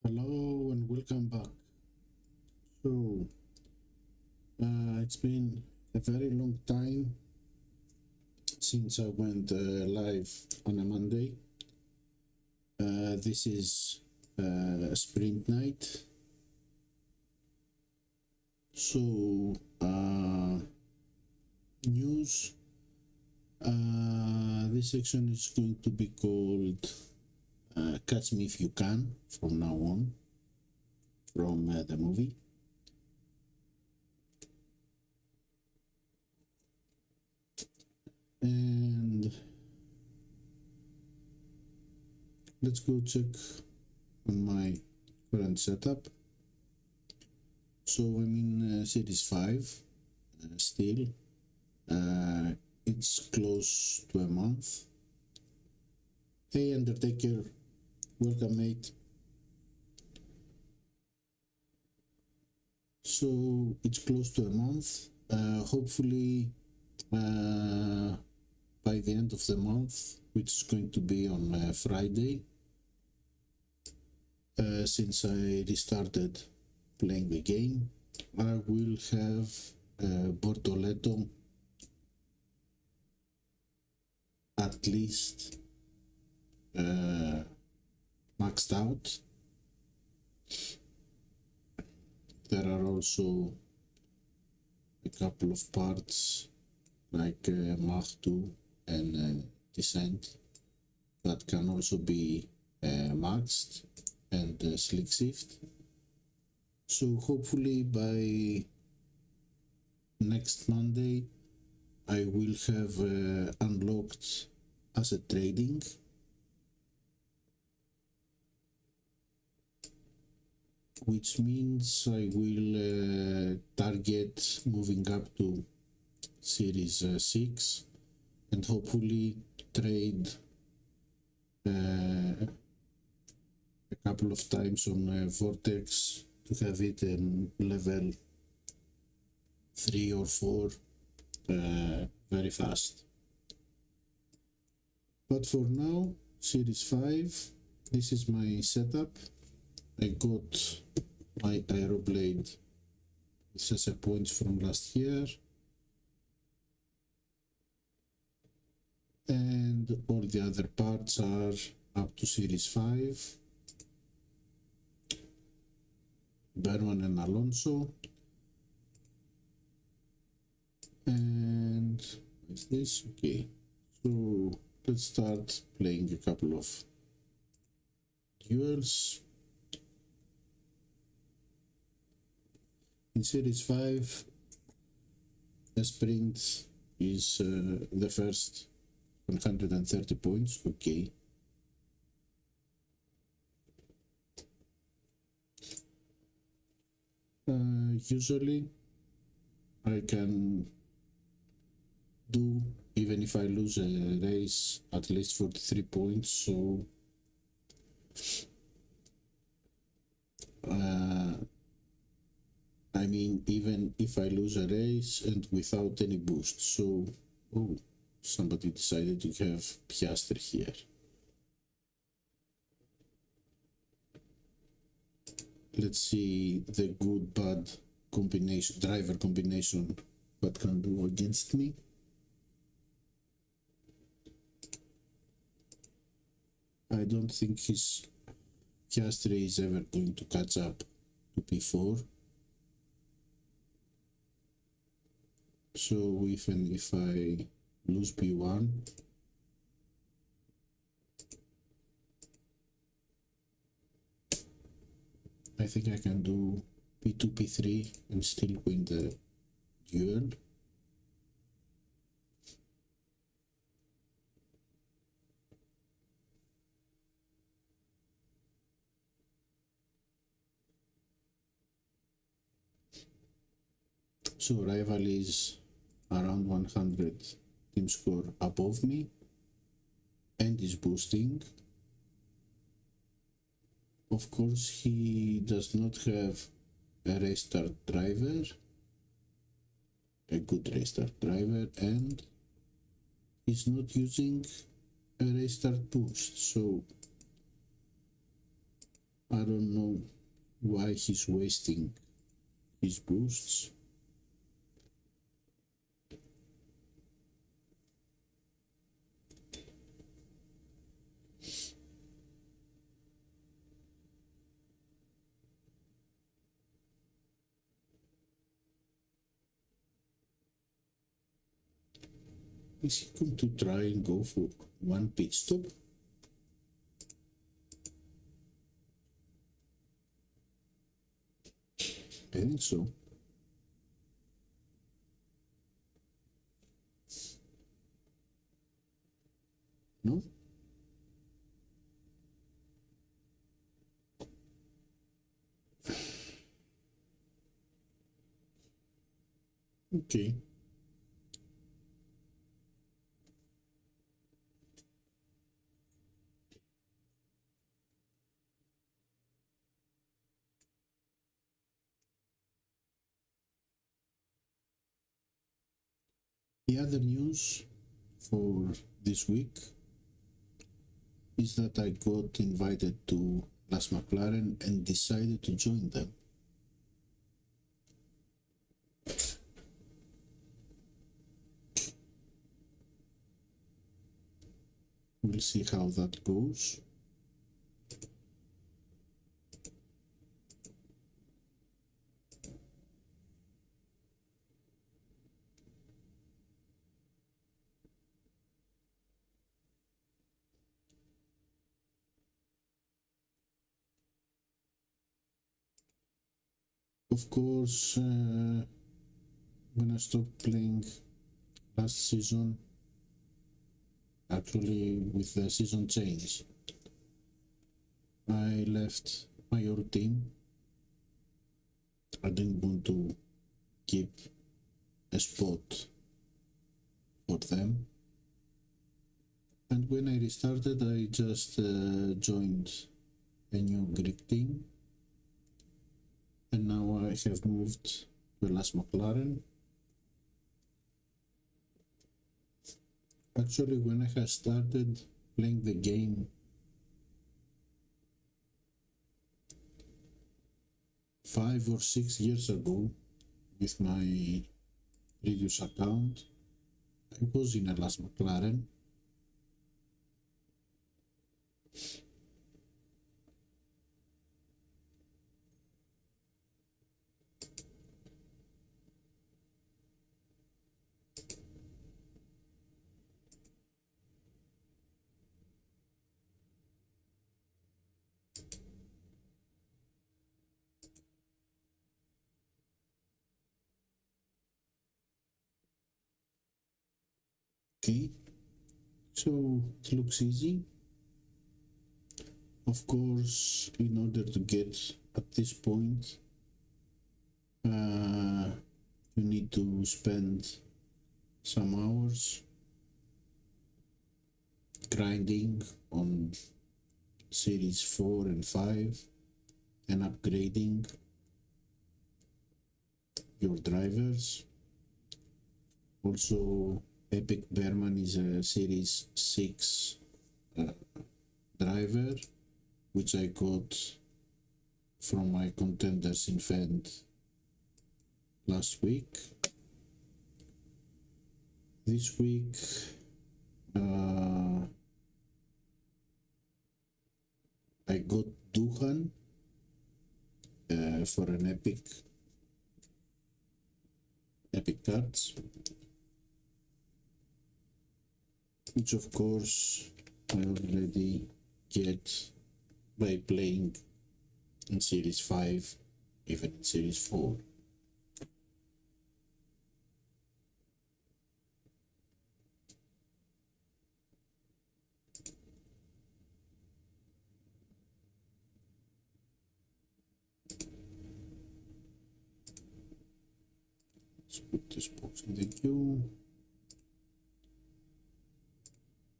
Hello and welcome back. So, it's been a very long time since I went live on a Monday. This is sprint night. So, news. This section is going to be called Catch Me If You Can from now on, from the movie. And let's go check on my current setup. So I'm in series 5 still. It's close to a month. Hey Undertaker, welcome mate. So it's close to a month. Hopefully by the end of the month, which is going to be on Friday, since I restarted playing the game, I will have Bortoletto at least maxed out. There are also a couple of parts like Mach 2 and Descent that can also be maxed and Slick Shift. So hopefully by next Monday I will have unlocked asset trading, which means I will target moving up to series 6 and hopefully trade a couple of times on Vortex to have it in level 3 or 4 very fast. But for now, series 5, this is my setup. I got my Aeroblade with points from last year, and all the other parts are up to series 5. Berman and Alonso. And is this okay? So let's start playing a couple of duels. In series 5, a sprint is the first 130 points, okay. Usually I can do, even if I lose a race, at least 43 points, so I mean, even if I lose a race and without any boost. So, oh, somebody decided to have Piastri here. Let's see the good bad combination, driver combination, what can do against me. I don't think his Piastri is ever going to catch up to P4. So even if I lose P1, I think I can do P2, P3 and still win the duel. So rival is around 100 team score above me and is boosting. Of course, he does not have a restart driver, a good restart driver, and he's not using a restart boost. So I don't know why he's wasting his boosts. Is he going to try and go for one pit stop? I think so. No? Okay. The other news for this week is that I got invited to Las McLaren and decided to join them. We'll see how that goes. Of course, when I stopped playing last season, actually with the season change, I left my old team. I didn't want to keep a spot for them. And when I restarted, I just joined a new Greek team. And now I have moved to Las McLaren. Actually, when I had started playing the game 5 or 6 years ago with my previous account, I was in a Las McLaren. Okay, so it looks easy. Of course, in order to get at this point, you need to spend some hours grinding on series 4 and 5 and upgrading your drivers. Also, Epic Bearman is a series 6 driver, which I got from my contenders event last week. This week, I got Duhan for an epic cards, which of course I already get by playing in series 5, even in series 4. Let's put this box in the queue.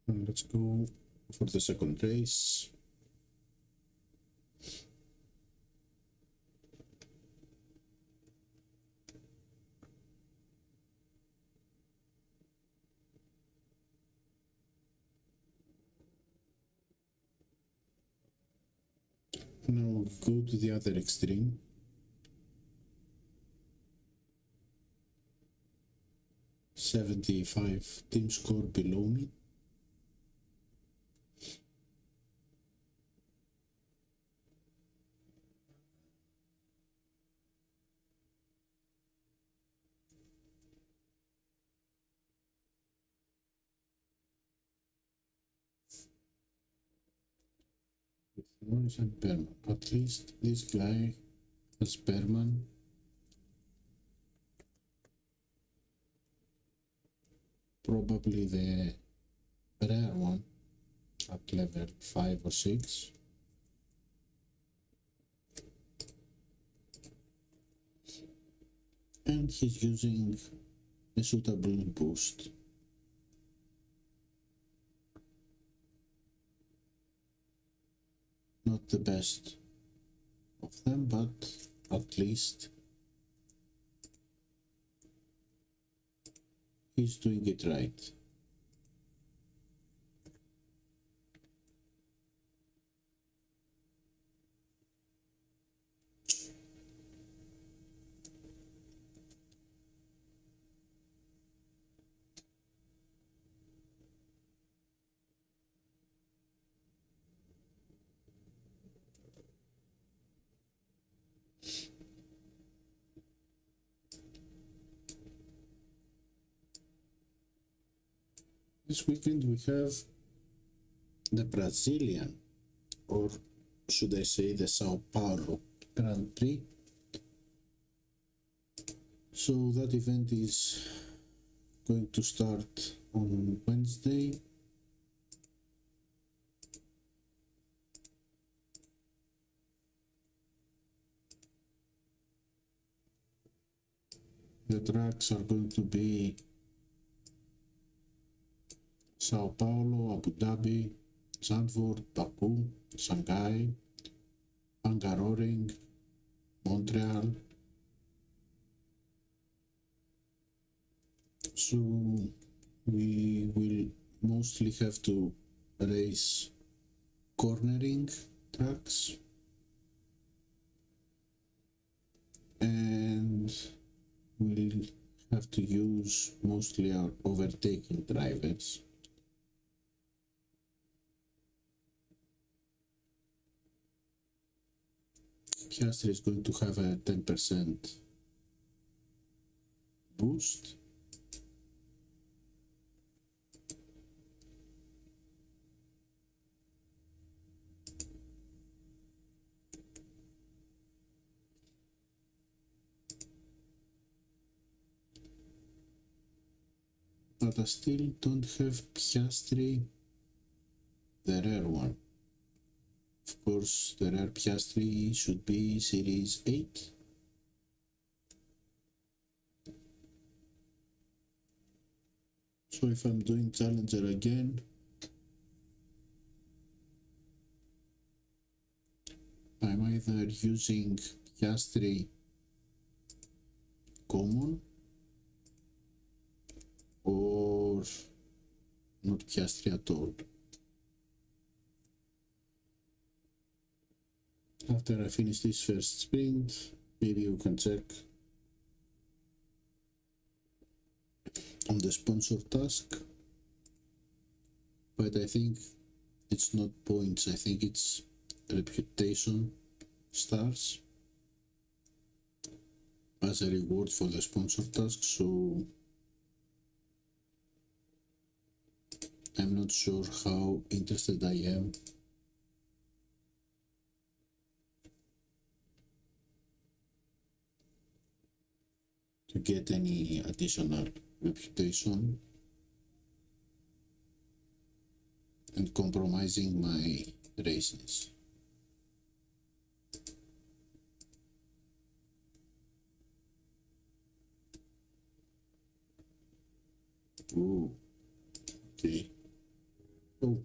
And let's go for the second race. Now go to the other extreme. $75 team score below me. With Norris and Berman. At least this guy has Berman. Probably the rare one at level 5 or 6. And he's using a suitable boost. Not the best of them, but at least he's doing it right. This weekend we have the Brazilian, or should I say the Sao Paulo Grand Prix. So that event is going to start on Wednesday. The tracks are going to be Sao Paulo, Abu Dhabi, Zandvoort, Baku, Shanghai, Hungaroring, Montreal. So we will mostly have to race cornering tracks, and we'll have to use mostly our overtaking drivers. Piastri is going to have a 10% boost. But I still don't have Piastri, the rare one. Of course, the rare Piastri should be Series 8. So if I'm doing Challenger again, I'm either using Piastri Common or not Piastri at all. After I finish this first sprint, maybe you can check on the sponsor task, but I think it's not points, I think it's reputation stars as a reward for the sponsor task, so I'm not sure how interested I am to get any additional reputation and compromising my races. Ooh, okay. Oh,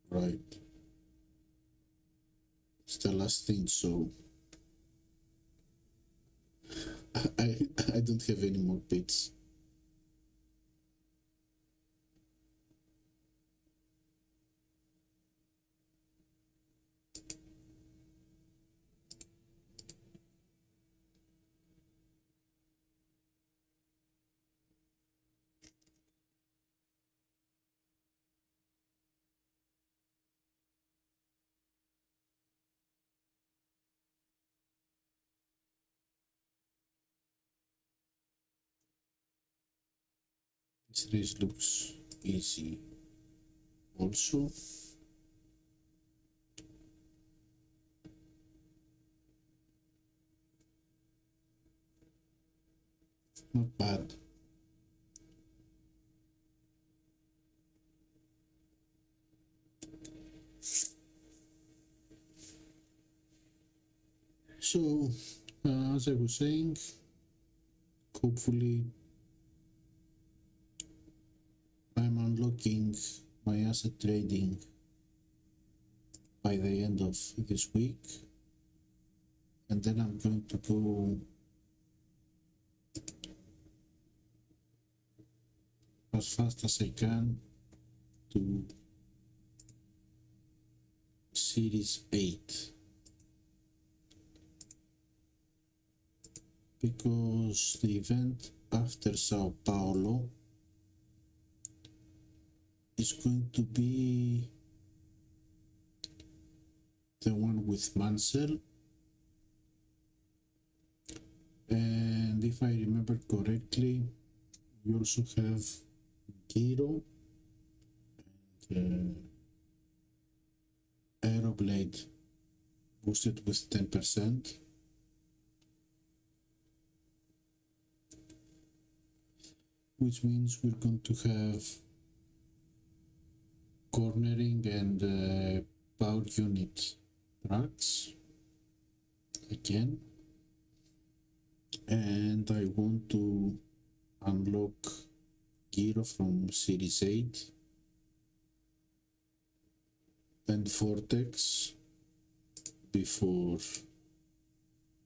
right. It's the last thing, so I don't have any more pits. This race looks easy also. Not bad. So, as I was saying, hopefully I'm unlocking my asset trading by the end of this week, and then I'm going to go as fast as I can to Series 8, because the event after Sao Paulo is going to be the one with Mansell, and if I remember correctly, we also have Giro and Aeroblade boosted with 10%. Which means we're going to have cornering and power unit tracks again, and I want to unlock Giro from Series 8 and Vortex before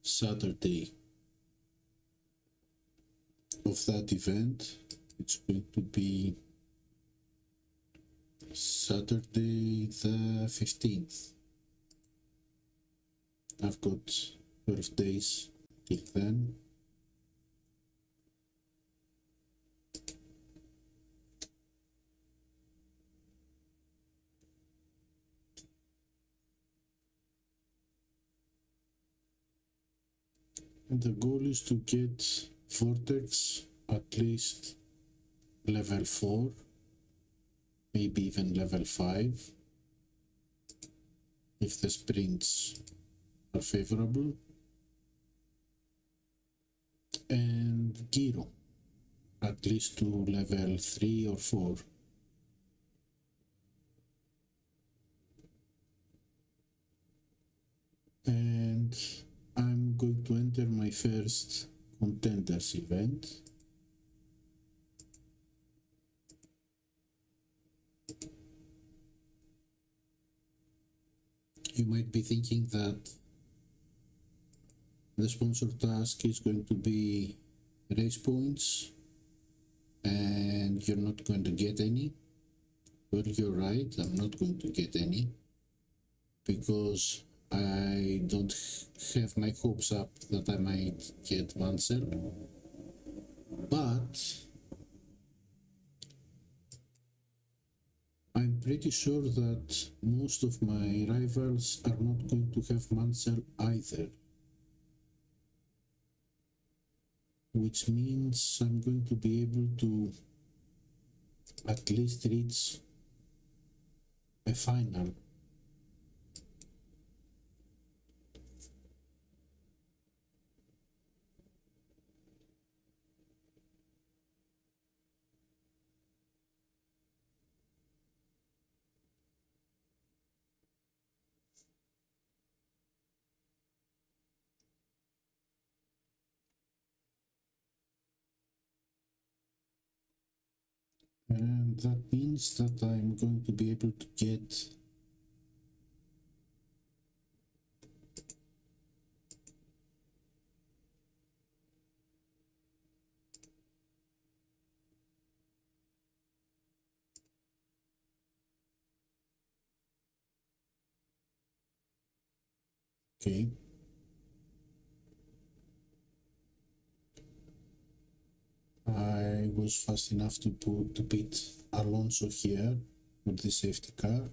Saturday of that event. It's going to be Saturday the 15th. I've got 12 days till then. And the goal is to get Vortex at least level 4, maybe even level 5, if the sprints are favorable, and Giro at least to level 3 or 4. And I'm going to enter my first contenders event. You might be thinking that the sponsor task is going to be race points and you're not going to get any. Well, you're right, I'm not going to get any because I don't have my hopes up that I might get Mansell, but I'm pretty sure that most of my rivals are not going to have Mansell either, which means I'm going to be able to at least reach a final. And that means that I'm going to be able to get okay. I was fast enough to beat Alonso here with the safety car.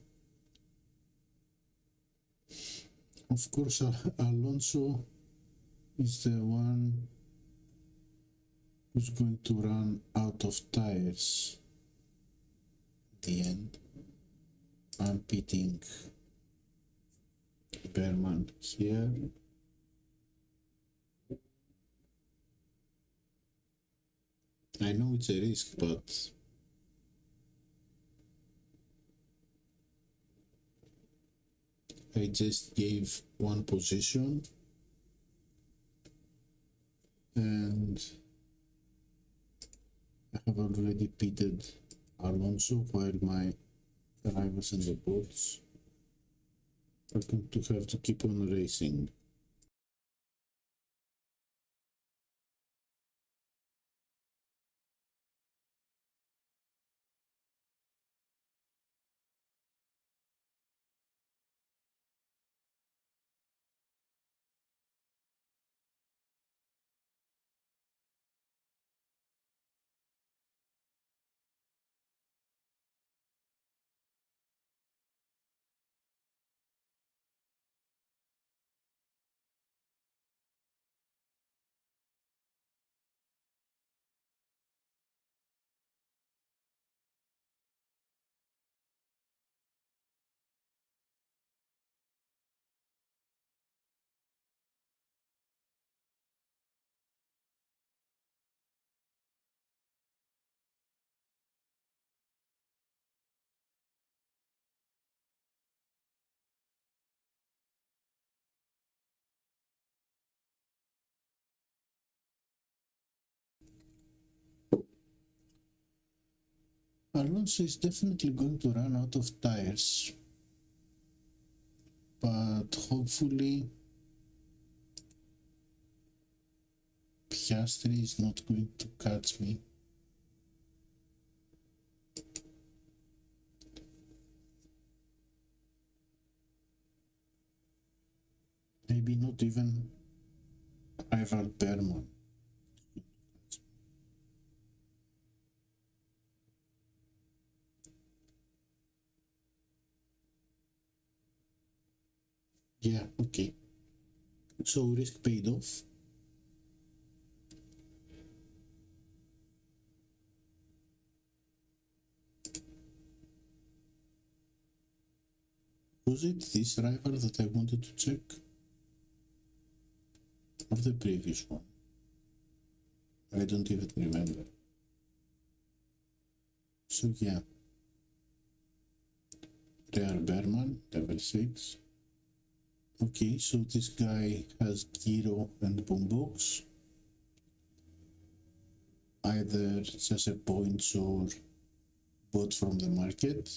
Of course, Alonso is the one who's going to run out of tires at the end. I'm pitting Bearman here. I know it's a risk, but I just gave one position and I have already pitted Alonso while my rivals in the boats are going to have to keep on racing. Alonso is definitely going to run out of tires, but hopefully Piastri is not going to catch me. Maybe not even rival Bearman. Yeah, okay. So risk paid off. Was it this rival that I wanted to check? Or the previous one? I don't even remember. So yeah. Real Bearman, level 6. Okay, so this guy has gyro and boombox. Either just a points or bought from the market.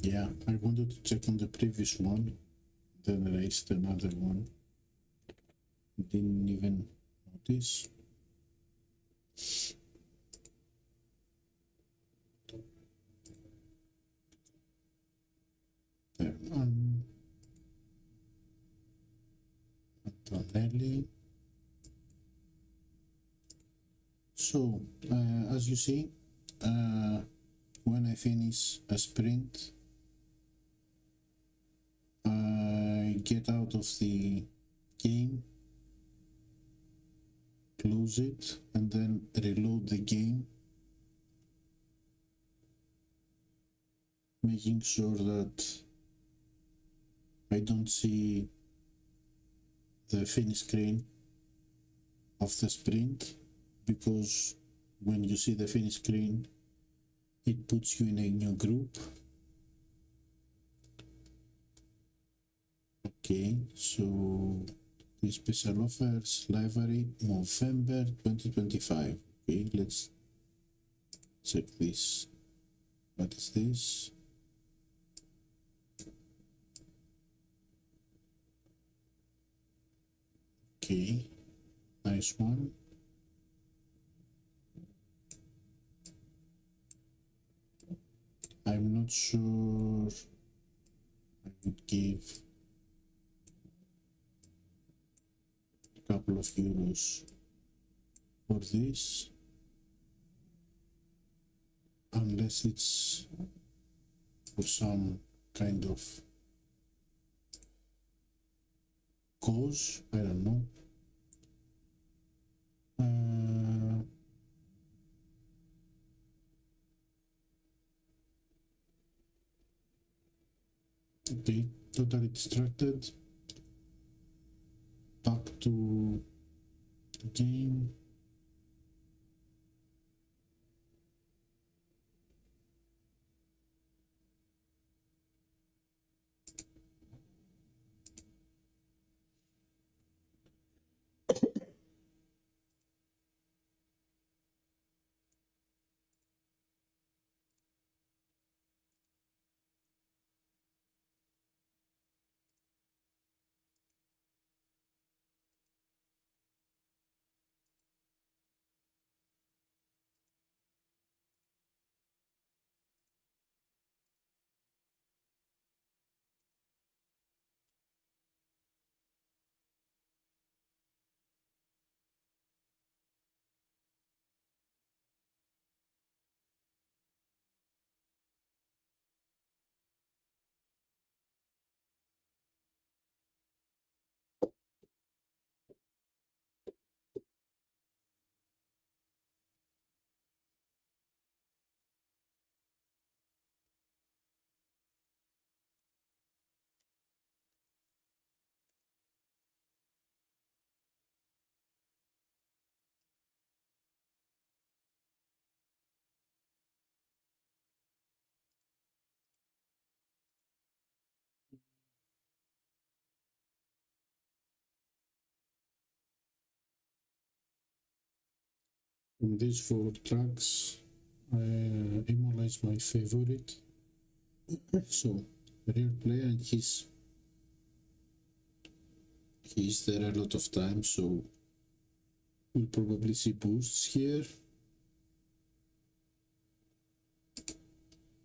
Yeah, I wanted to check on the previous one, then raced another one. Didn't even notice. There, Antonelli. So, as you see, when I finish a sprint, I get out of the game, close it, and then reload the game, making sure that I don't see the finish screen of the sprint, because when you see the finish screen, it puts you in a new group. Okay, so the special offers library November 2025. Okay, let's check this. What is this? Okay, nice one. I'm not sure I would give a couple of euros for this. unless it's for some kind of cause, I don't know. Okay, totally distracted. Back to the game. From these 4 tracks, Imola is my favorite. So, real player, and he's there a lot of times, so we'll probably see boosts here.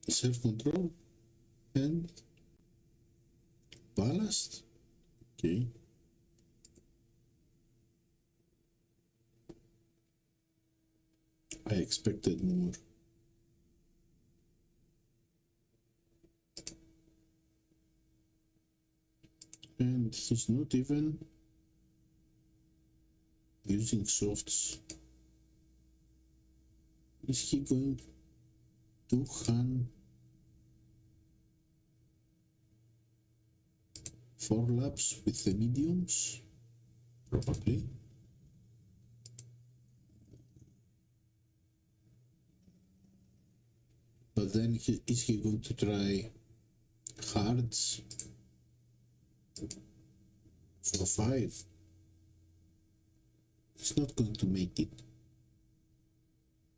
Self-control and ballast. Okay. I expected more. And he's not even using softs. Is he going to Han 4 laps with the mediums? Probably. But then is he going to try hards for 5? He's not going to make it.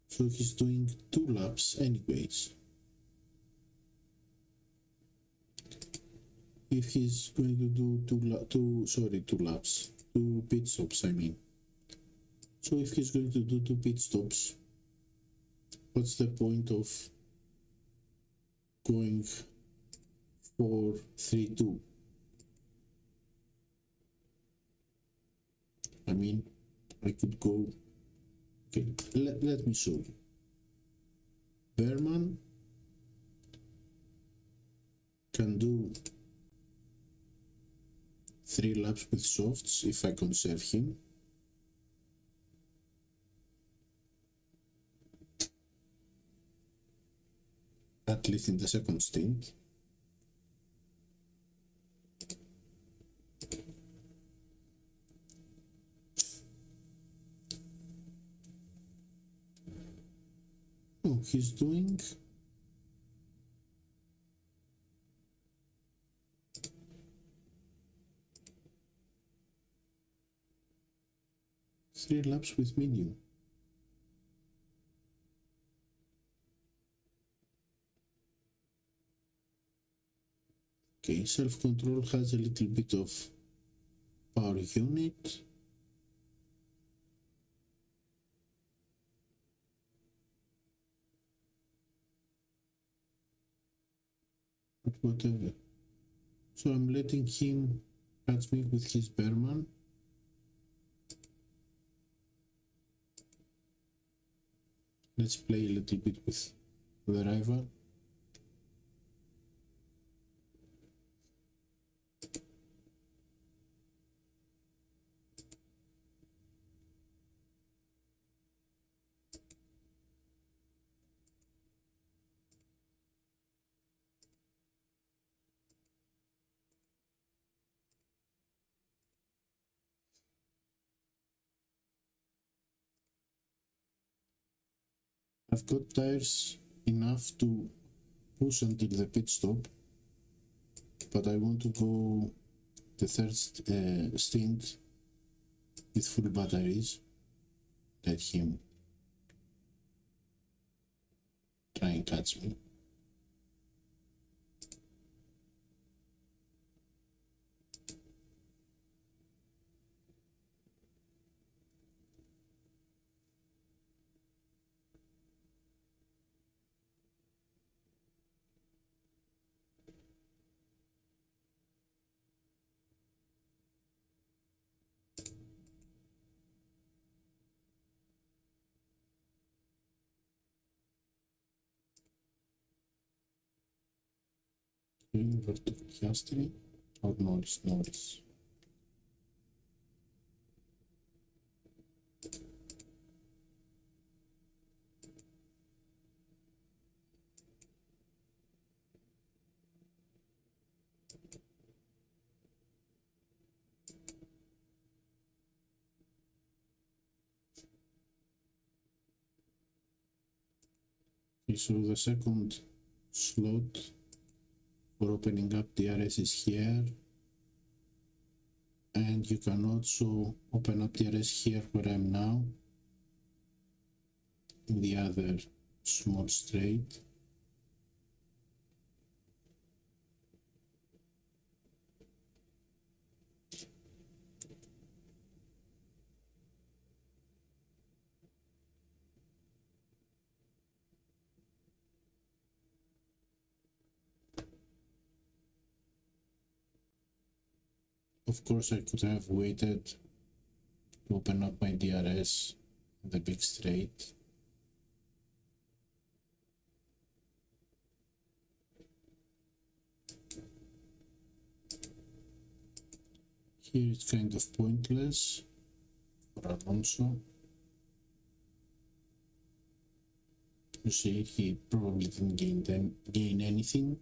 So he's doing 2 laps anyways. If he's going to do 2 laps, 2 pit stops, I mean. So if he's going to do 2 pit stops, what's the point of going 4-3-2? I mean, I could go. Okay, let me show you. Berman can do 3 laps with softs if I conserve him. At least in the second stint. Oh, he's doing 3 laps with medium. Okay, self-control has a little bit of power unit. But whatever. So I'm letting him catch me with his Berman. Let's play a little bit with wherever. I've got tires enough to push until the pit stop, but I want to go the third stint with full batteries. Let him try and catch me. Inverted piastri or Norris. Okay, so the second slot for opening up DRS is here, and you can also open up DRS here where I'm now, in the other small straight. Of course, I could have waited to open up my DRS in the big straight. Here it's kind of pointless for Alonso. You see, he probably didn't gain anything.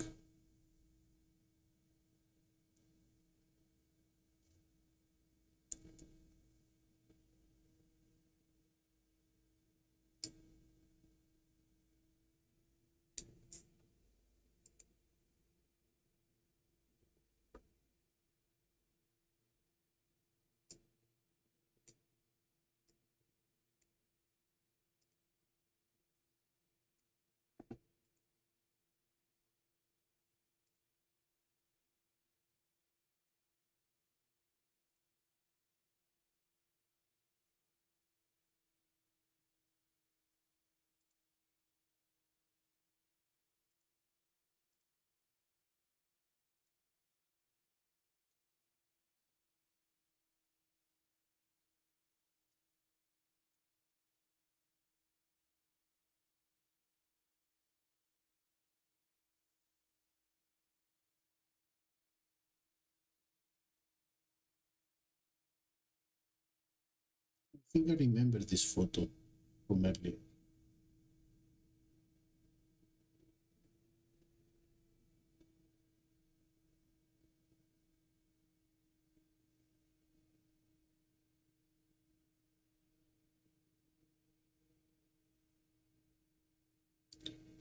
I think I remember this photo from earlier.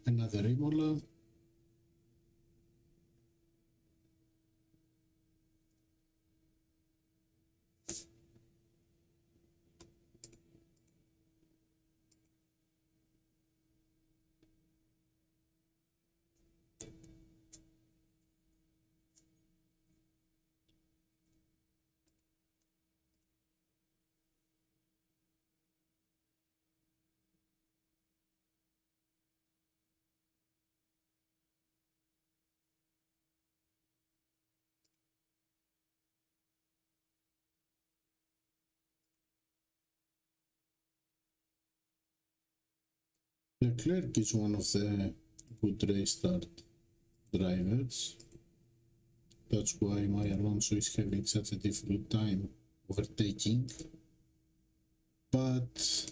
Another Imola. Leclerc is one of the good restart drivers. That's why my Alonso is having such a difficult time overtaking. But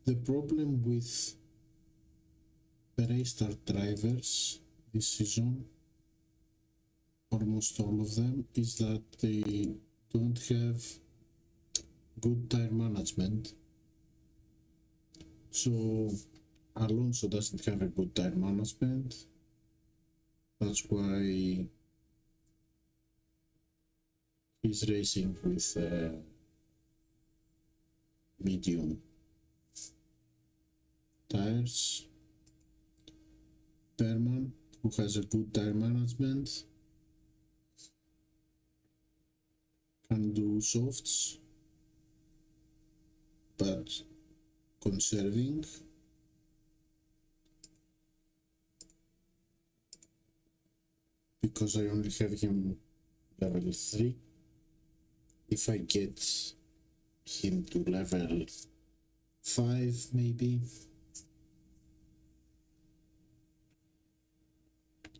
the problem with the restart drivers this season, almost all of them, is that they don't have good tire management. So Alonso doesn't have a good tire management. That's why he's racing with medium tires. Berman, who has a good tire management, can do softs, but conserving. Because I only have him level 3. If I get him to level 5 maybe,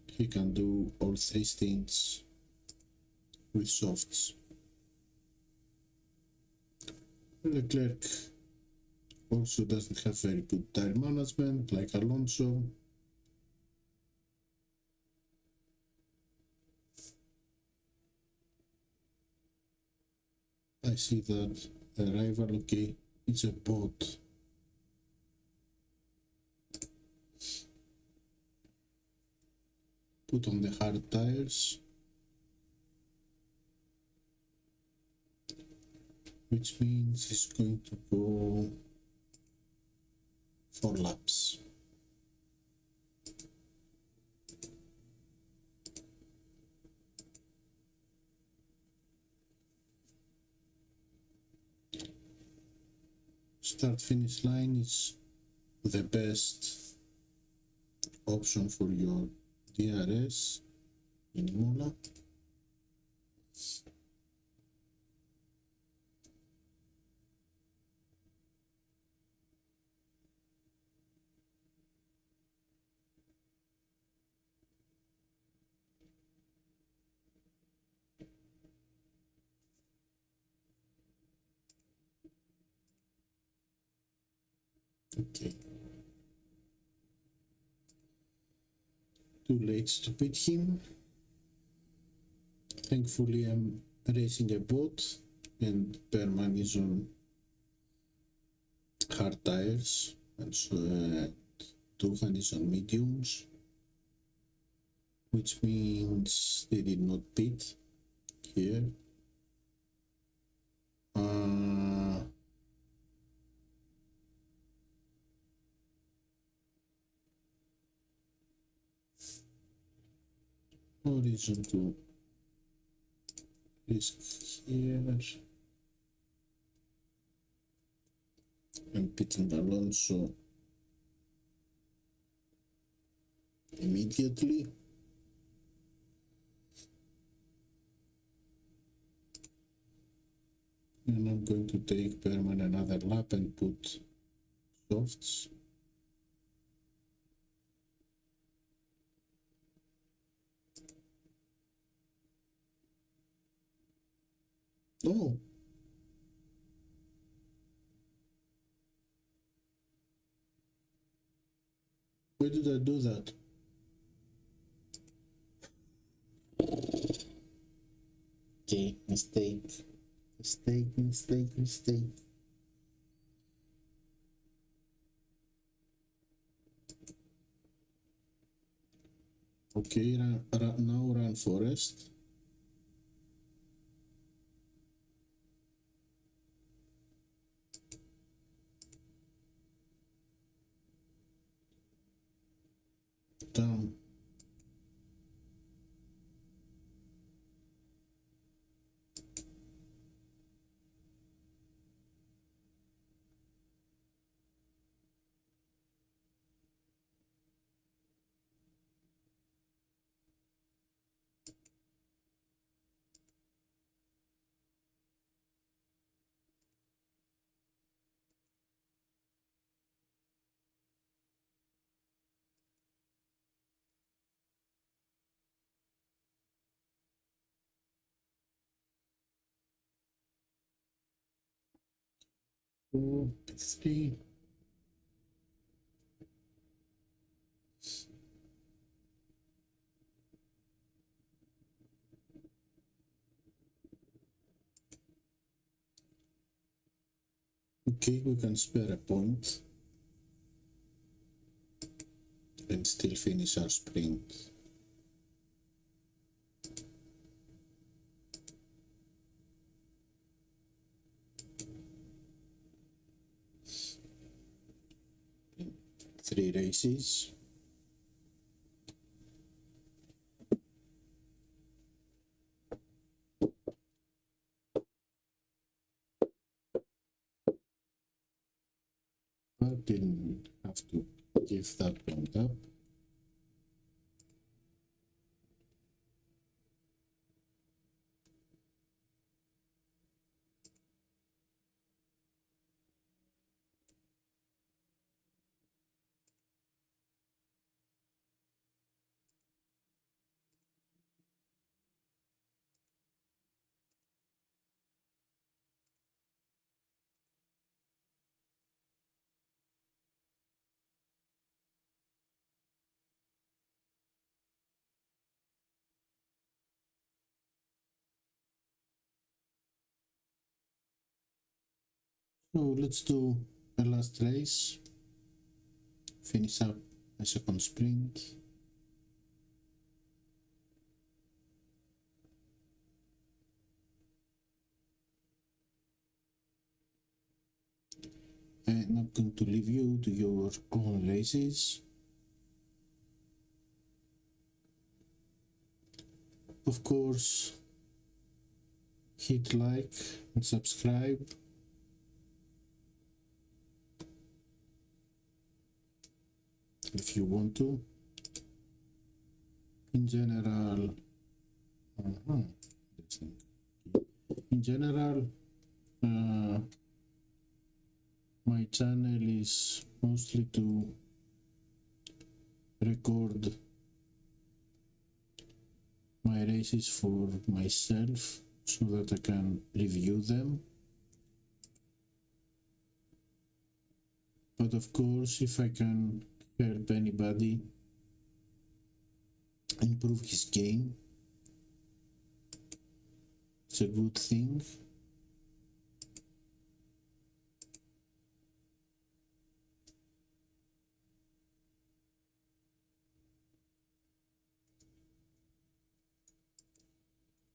he can do all 3 stints with softs. Leclerc also doesn't have very good tire management like Alonso. I see that the rival, okay, it's a bot. Put on the hard tires, which means it's going to go 4 laps. Start finish line is the best option for your DRS in Imola. Okay. Too late to beat him. Thankfully I'm racing a bot and Berman is on hard tires and so Duhan is on mediums, which means they did not pit here. No reason to risk here. I'm pitting Alonso immediately. And I'm going to take Berman another lap and put softs. Oh! Why did I do that? Okay, mistake. Mistake. Okay, now run Forest. Down. 4, 3. Okay, we can spare a point and still finish our sprint. In 3 races. I didn't have to give that point up. So let's do a last race, finish up a second sprint. And I'm going to leave you to your own races. Of course, hit like and subscribe. If you want to. In general, in general, my channel is mostly to record my races for myself so that I can review them. But of course, if I can help anybody improve his game, it's a good thing.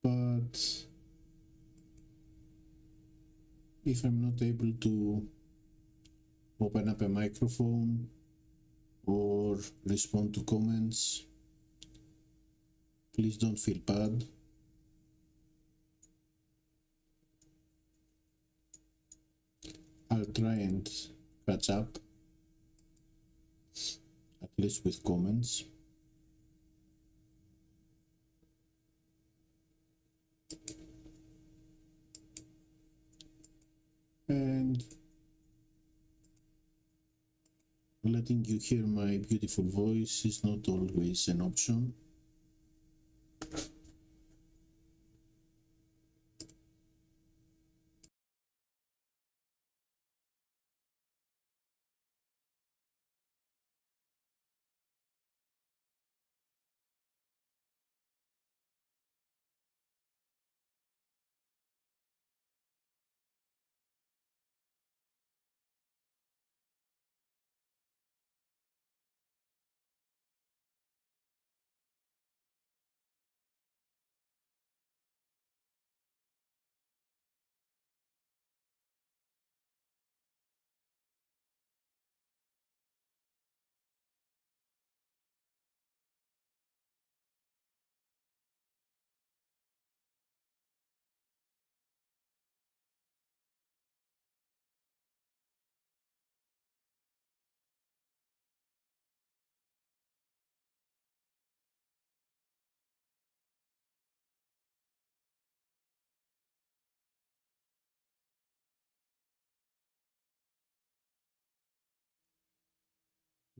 But if I'm not able to open up a microphone or respond to comments, please don't feel bad. I'll try and catch up, at least with comments. And letting you hear my beautiful voice is not always an option.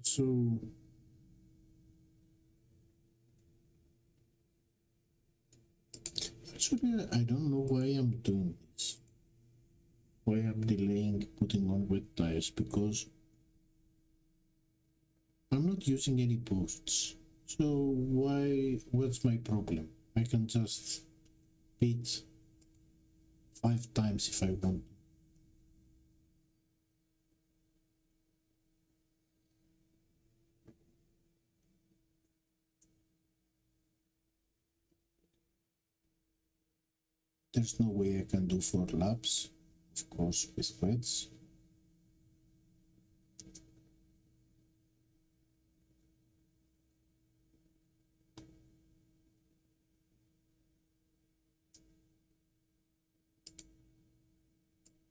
So actually, I don't know why I'm doing this. why I'm delaying putting on wet tires, because I'm not using any posts. So what's my problem? I can just beat 5 times if I want. There's no way I can do 4 laps, of course, with wets.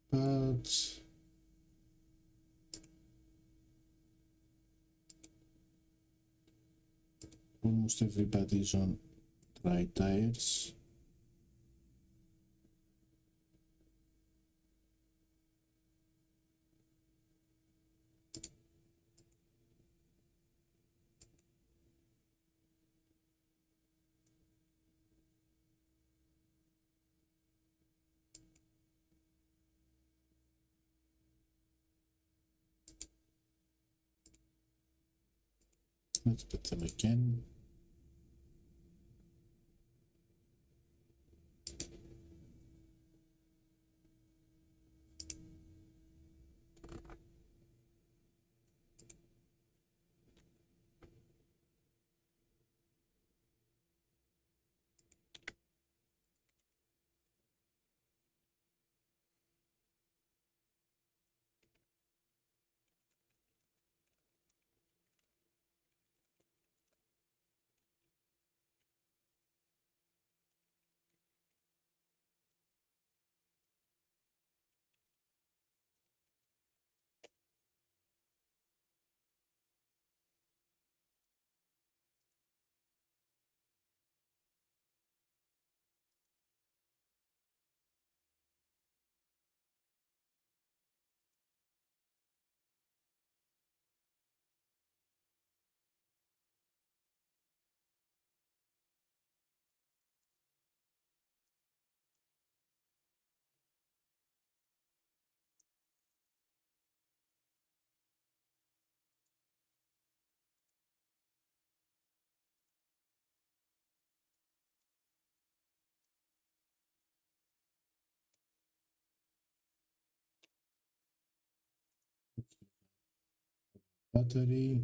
But almost everybody is on dry tires. Let's put them again. Battery,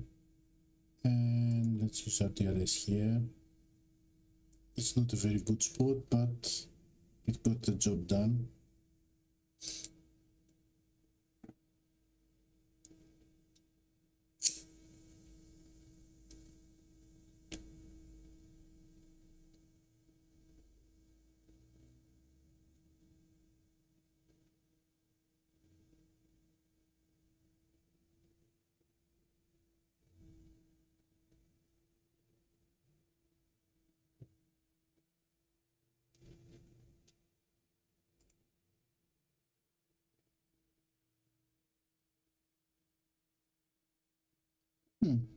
and let's use RTRS here. It's not a very good spot, but it got the job done.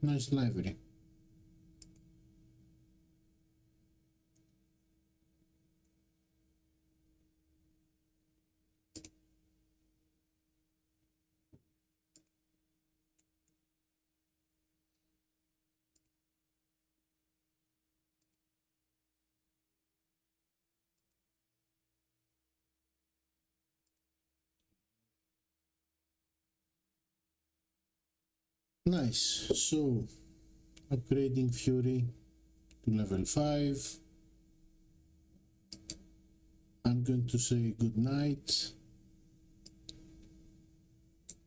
Nice livery. Nice. So upgrading Fury to level 5. I'm going to say good night.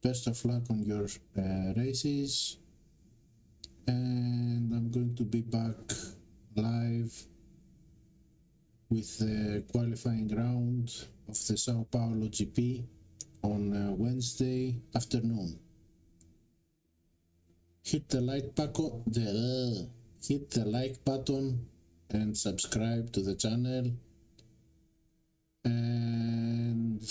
Best of luck on your races, and I'm going to be back live with the qualifying round of the Sao Paulo GP on Wednesday afternoon. Hit the like button and subscribe to the channel, and